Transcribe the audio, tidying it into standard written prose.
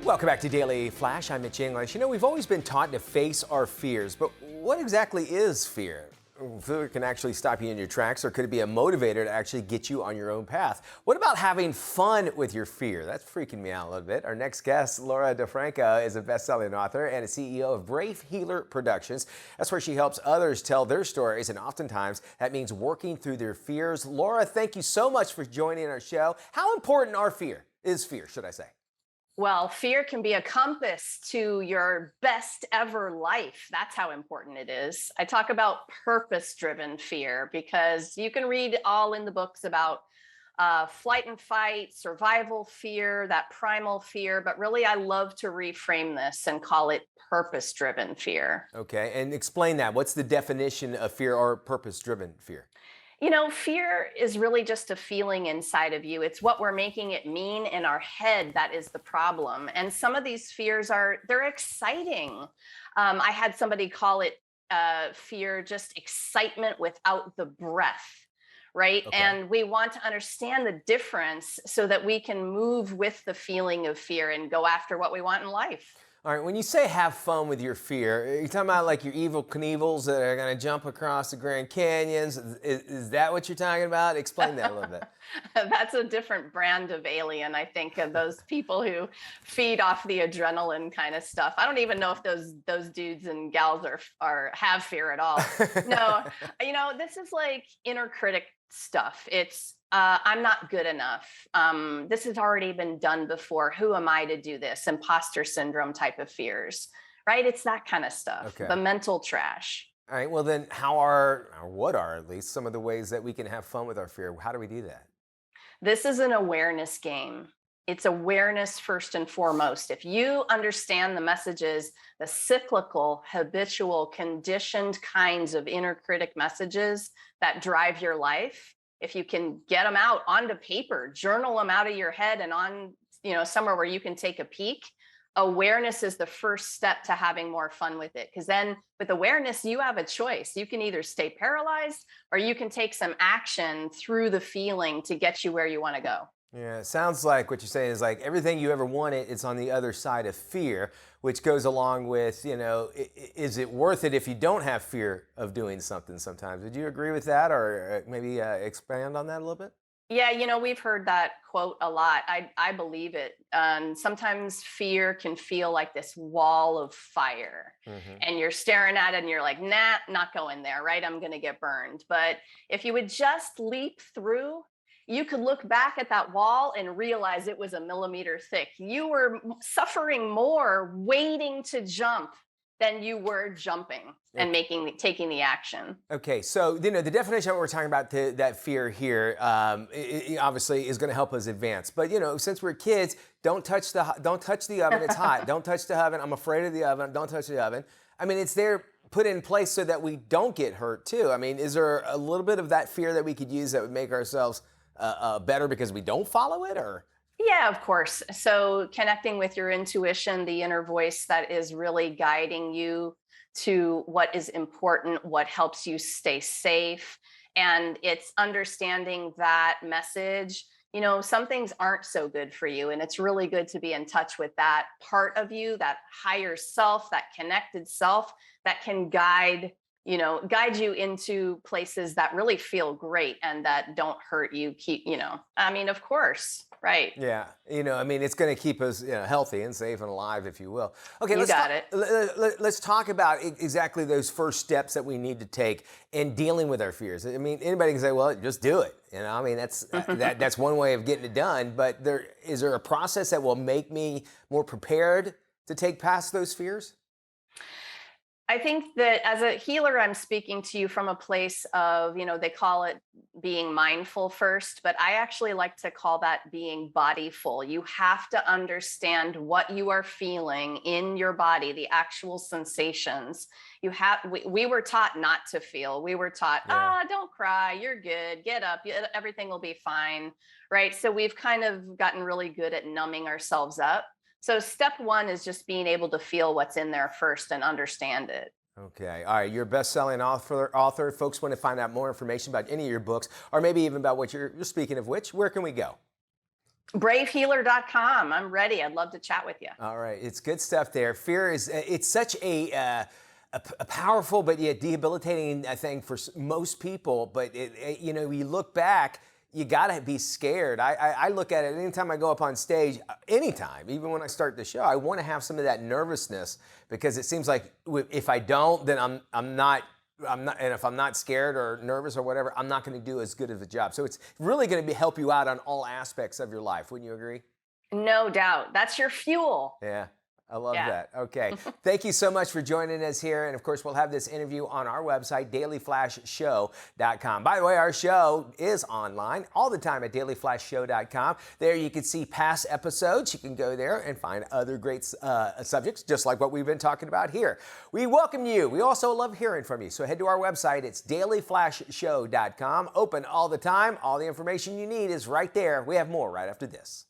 Welcome back to Daily Flash. I'm Mitch. You know, we've always been taught to face our fears, but what exactly is fear? Fear can actually stop you in your tracks, or could it be a motivator to actually get you on your own path? What about having fun with your fear? That's freaking me out a little bit. Our next guest, FRANCO, is a best-selling author and a CEO of Brave Healer Productions. That's where she helps others tell their stories, and oftentimes that means working through their fears. Laura, thank you so much for joining our show. How important is fear, should I say? Well, fear can be a compass to your best ever life. That's how important it is. I talk about purpose-driven fear because you can read all in the books about flight and fight, survival fear, that primal fear. But really, I love to reframe this and call it purpose-driven fear. Okay, and explain that. What's the definition of fear or purpose-driven fear? You know, fear is really just a feeling inside of you. It's what we're making it mean in our head that is the problem. And some of these fears they're exciting. I had somebody call it fear just excitement without the breath, right? Okay. And we want to understand the difference so that we can move with the feeling of fear and go after what we want in life. All right, when you say have fun with your fear, are you talking about like your evil Knievels that are going to jump across the Grand Canyons? Is that what you're talking about? Explain that a little bit. That's a different brand of alien, I think, of those people who feed off the adrenaline kind of stuff. I don't even know if those dudes and gals have fear at all. No, you know, this is like inner critic stuff. It's I'm not good enough. This has already been done before. Who am I to do this? Imposter syndrome type of fears, right? It's that kind of stuff. Okay. The mental trash. All right, well then what are at least some of the ways that we can have fun with our fear? How do we do that? This is an awareness game. It's awareness first and foremost. If you understand the messages, the cyclical, habitual, conditioned kinds of inner critic messages that drive your life, if you can get them out onto paper, journal them out of your head and on, somewhere where you can take a peek, awareness is the first step to having more fun with it. Because then with awareness, you have a choice. You can either stay paralyzed or you can take some action through the feeling to get you where you want to go. Yeah, it sounds like what you're saying is like everything you ever wanted, it's on the other side of fear, which goes along with, is it worth it if you don't have fear of doing something sometimes? Would you agree with that, or maybe expand on that a little bit? Yeah, we've heard that quote a lot. I believe it. Sometimes fear can feel like this wall of fire, and you're staring at it and you're like, nah, not going there, right? I'm going to get burned. But if you would just leap through, you could look back at that wall and realize it was a millimeter thick. You were suffering more waiting to jump than you were jumping and taking the action. Okay, so the definition of what we're talking about, that fear here, it obviously is going to help us advance. But since we're kids, don't touch the oven. It's hot. Don't touch the oven. I'm afraid of the oven. Don't touch the oven. I mean, it's there put in place so that we don't get hurt too. I mean, is there a little bit of that fear that we could use that would make ourselves better because we don't follow it, or? Yeah, of course. So connecting with your intuition, the inner voice that is really guiding you to what is important, what helps you stay safe. And it's understanding that message. Some things aren't so good for you. And it's really good to be in touch with that part of you, that higher self, that connected self that can guide you into places that really feel great and that don't hurt you. Of course, right. Yeah. It's going to keep us healthy and safe and alive, if you will. Okay, let's talk about exactly those first steps that we need to take in dealing with our fears. I mean, anybody can say, well, just do it. That's one way of getting it done. But is there a process that will make me more prepared to take past those fears? I think that as a healer, I'm speaking to you from a place of, they call it being mindful first, but I actually like to call that being bodyful. You have to understand what you are feeling in your body, the actual sensations. We were taught not to feel. We were taught, don't cry, you're good, get up, everything will be fine, right? So we've kind of gotten really good at numbing ourselves up. So step one is just being able to feel what's in there first and understand it. Okay. All right. You're a best-selling author. Folks want to find out more information about any of your books, or maybe even about what you're speaking of which, where can we go? Bravehealer.com. I'm ready. I'd love to chat with you. All right, it's good stuff there. Fear is it's such a powerful but yet debilitating thing for most people. But you know, you look back, you gotta be scared. I look at it anytime I go up on stage, anytime, even when I start the show, I want to have some of that nervousness because it seems like if I don't, then I'm not, and if I'm not scared or nervous or whatever, I'm not going to do as good of a job. So it's really going to help you out on all aspects of your life. Wouldn't you agree? No doubt. That's your fuel. Yeah. I love that. Okay. Thank you so much for joining us here. And of course, we'll have this interview on our website, DailyFlashShow.com. By the way, our show is online all the time at DailyFlashShow.com. There you can see past episodes. You can go there and find other great subjects, just like what we've been talking about here. We welcome you. We also love hearing from you. So head to our website. It's DailyFlashShow.com. Open all the time. All the information you need is right there. We have more right after this.